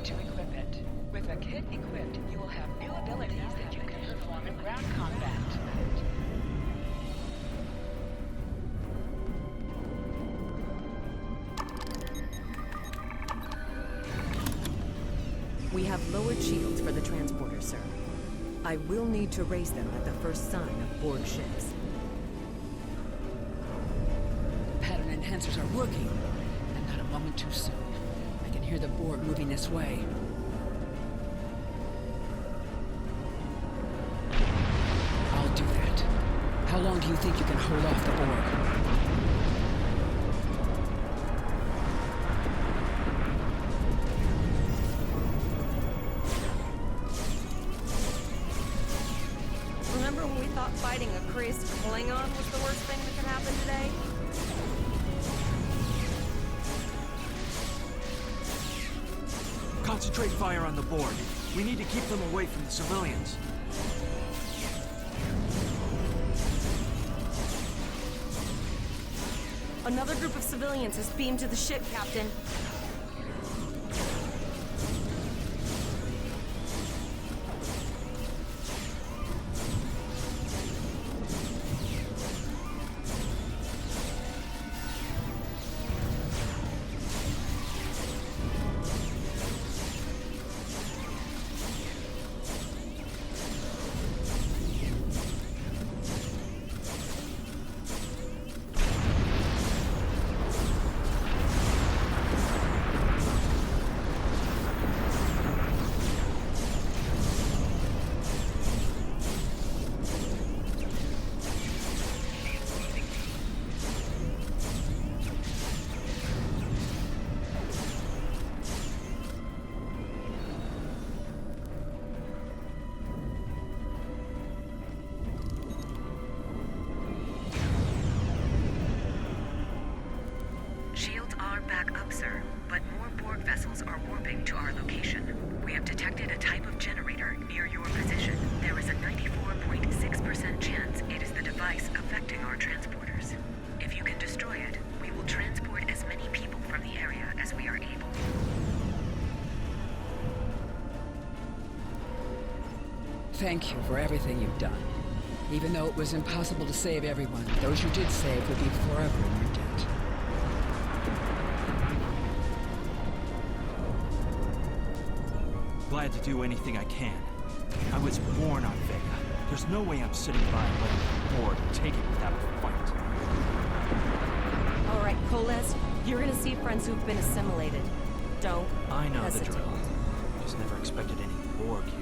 ready to equip it. With a kit equipped, you will have new abilities that you can perform in ground combat. We have lowered shields for the transporter, sir. I will need to raise them at the first sign of Borg ships. Pattern enhancers are working, and not a moment too soon. I can hear the Borg moving this way. I'll do that. How long do you think you can hold off the Borg? Remember when we thought fighting a crazed Klingon was the worst thing that could happen today? Concentrate fire on the Borg. We need to keep them away from the civilians. Another group of civilians has beamed to the ship, Captain. Shields are back up, sir, but more Borg vessels are warping to our location. We have detected a type of generator near your position. There is a 94.6% chance it is the device affecting our transporters. If you can destroy it, we will transport as many people from the area as we are able. Thank you for everything you've done. Even though it was impossible to save everyone, those you did save will be forever in your debt. Glad to do anything I can. I was born on Vega. There's no way I'm sitting by and letting the Borg take it without a fight. All right, Koles, you're gonna see friends who've been assimilated. Don't I know hesitate. the drill. Just never expected any Borg here.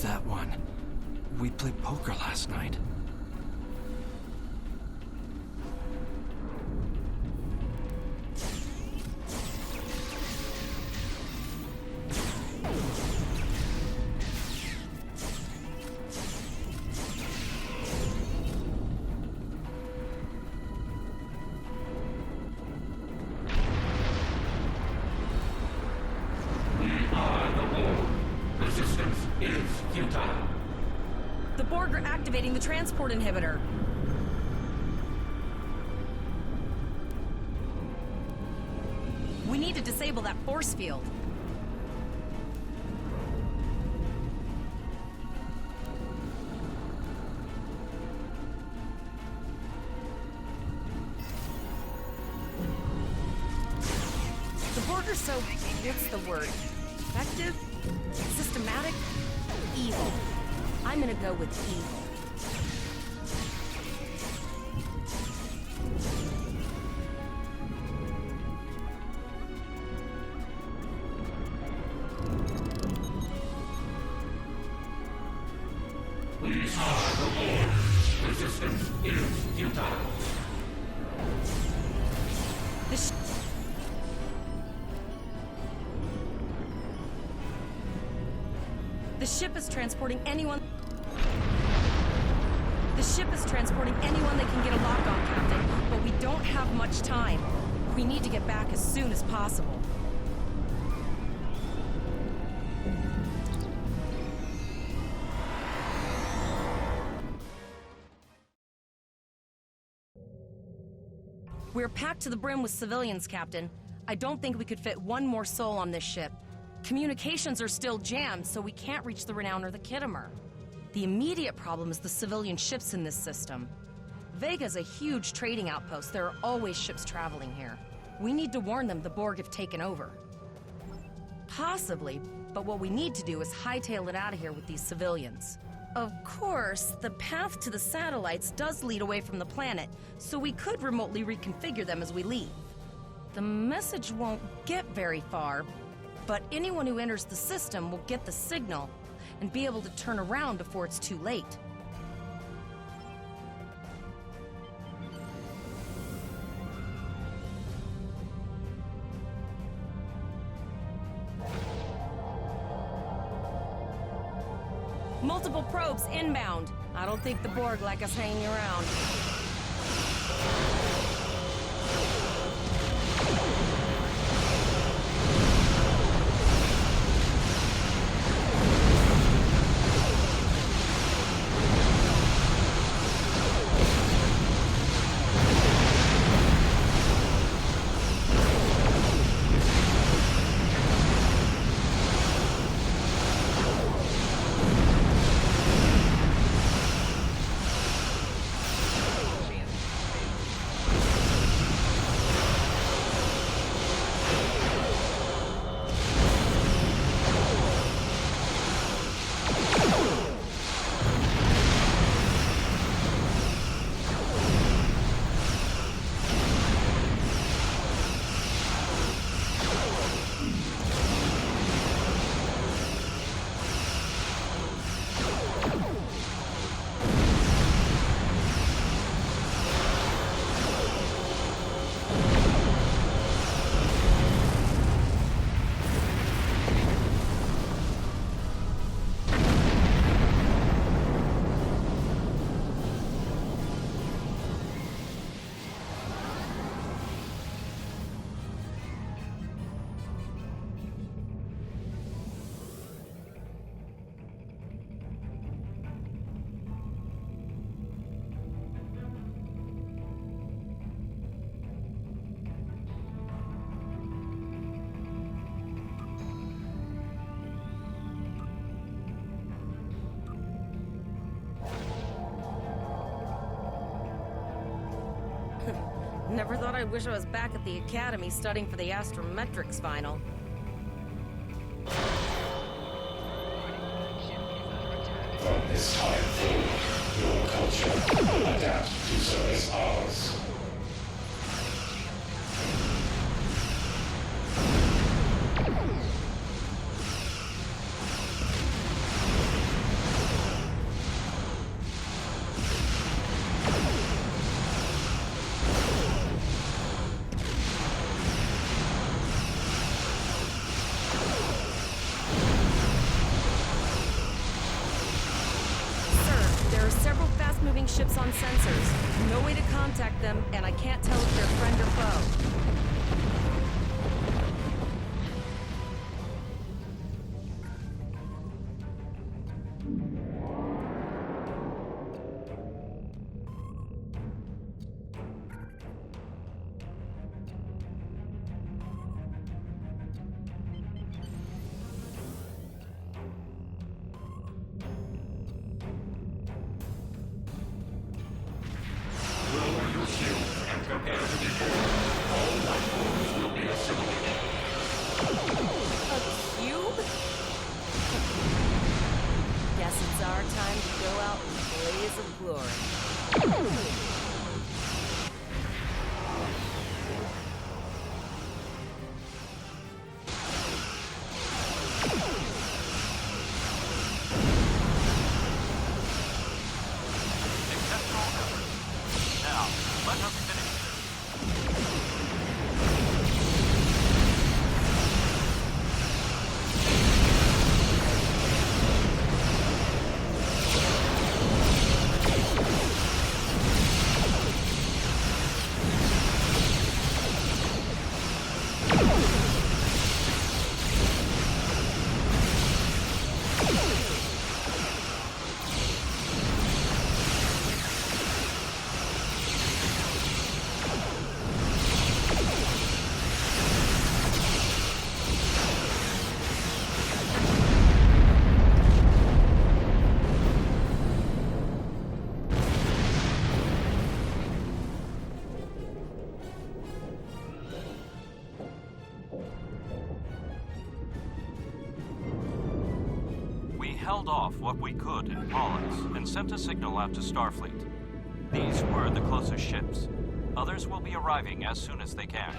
That one. We played poker last night. The Borg are activating the transport inhibitor. We need to disable that force field. The Borg are so, what's the word? Effective? Systematic? Evil. I'm gonna go with evil. The sh- The ship is transporting anyone. The ship is transporting anyone that can get a lock on, Captain, but we don't have much time. We need to get back as soon as possible. We're packed to the brim with civilians, Captain. I don't think we could fit one more soul on this ship. Communications are still jammed, so we can't reach the Renown or the Kittimer. The immediate problem is the civilian ships in this system. Vega's a huge trading outpost. There are always ships traveling here. We need to warn them the Borg have taken over. Possibly, but what we need to do is hightail it out of here with these civilians. Of course, the path to the satellites does lead away from the planet, so we could remotely reconfigure them as we leave. The message won't get very far, but anyone who enters the system will get the signal and be able to turn around before it's too late. Multiple probes inbound. I don't think the Borg like us hanging around. Never thought I'd wish I was back at the Academy studying for the Astrometrics final. From this time forward, your culture will adapt to service ours. Moving ships on sensors. No way to contact them, and I can't tell if they're friend or foe. held off what we could in Pollux and sent a signal out to Starfleet. These were the closest ships. Others will be arriving as soon as they can.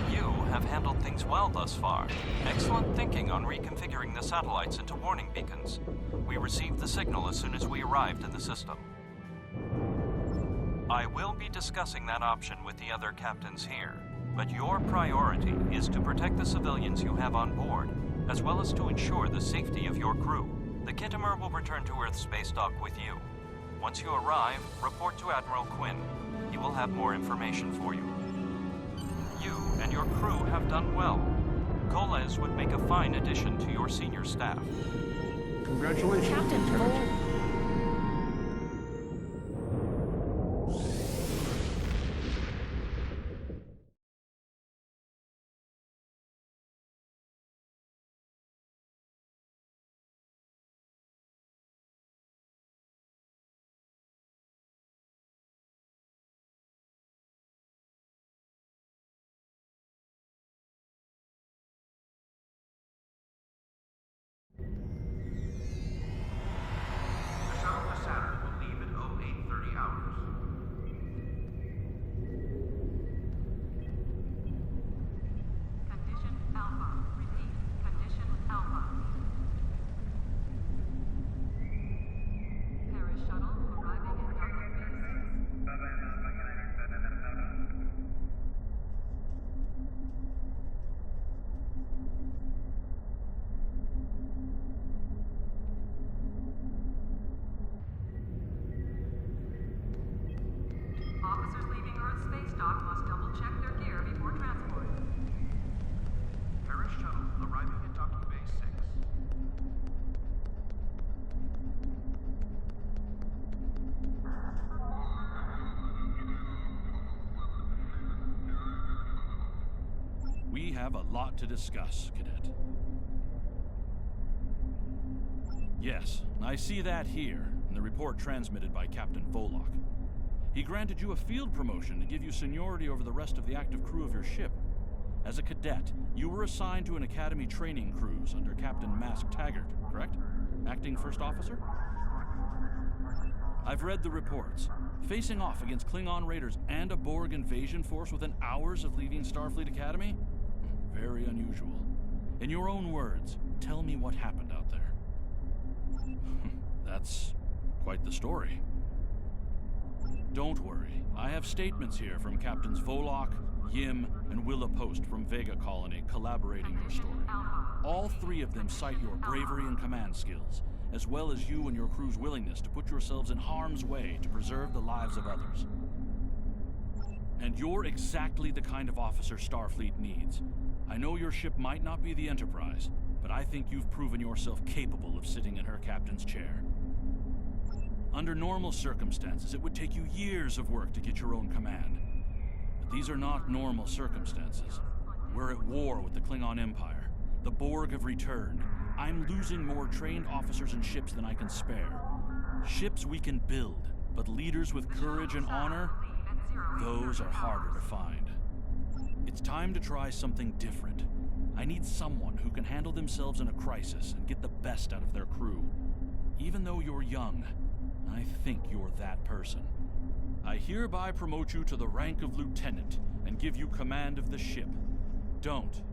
You have handled things well thus far. Excellent thinking on reconfiguring the satellites into warning beacons. We received the signal as soon as we arrived in the system. I will be discussing that option with the other captains here, but your priority is to protect the civilians you have on board, as well as to ensure the safety of your crew. The Khitomer will return to Earth space dock with you. Once you arrive, report to Admiral Quinn. He will have more information for you. You and your crew have done well. Koles would make a fine addition to your senior staff. Congratulations, Captain Lieutenant. The shuttle to Saturn will leave at 0830 hours. Condition Alpha. Repeat. Condition Alpha. Paris shuttle arriving at Docking Bay 6. Officers leaving Earth space dock must double-check their gear before transport. Paris shuttle arriving at Docking Bay 6. We have a lot to discuss, Cadet. Yes, I see that here, in the report transmitted by Captain Volok. He granted you a field promotion to give you seniority over the rest of the active crew of your ship. As a cadet, you were assigned to an Academy training cruise under Captain Mask Taggart, correct? Acting First Officer? I've read the reports. Facing off against Klingon raiders and a Borg invasion force within hours of leaving Starfleet Academy? Very unusual. In your own words, tell me what happened out there. That's quite the story. Don't worry. I have statements here from Captains Volok, Yim, and Willa Post from Vega Colony collaborating your story. All three of them cite your bravery and command skills, as well as you and your crew's willingness to put yourselves in harm's way to preserve the lives of others. And you're exactly the kind of officer Starfleet needs. I know your ship might not be the Enterprise, but I think you've proven yourself capable of sitting in her captain's chair. Under normal circumstances, it would take you years of work to get your own command. But these are not normal circumstances. We're at war with the Klingon Empire. The Borg have returned. I'm losing more trained officers and ships than I can spare. Ships we can build, but leaders with courage and honor, those are harder to find. It's time to try something different. I need someone who can handle themselves in a crisis and get the best out of their crew. Even though you're young, I think you're that person. I hereby promote you to the rank of lieutenant and give you command of the ship. Don't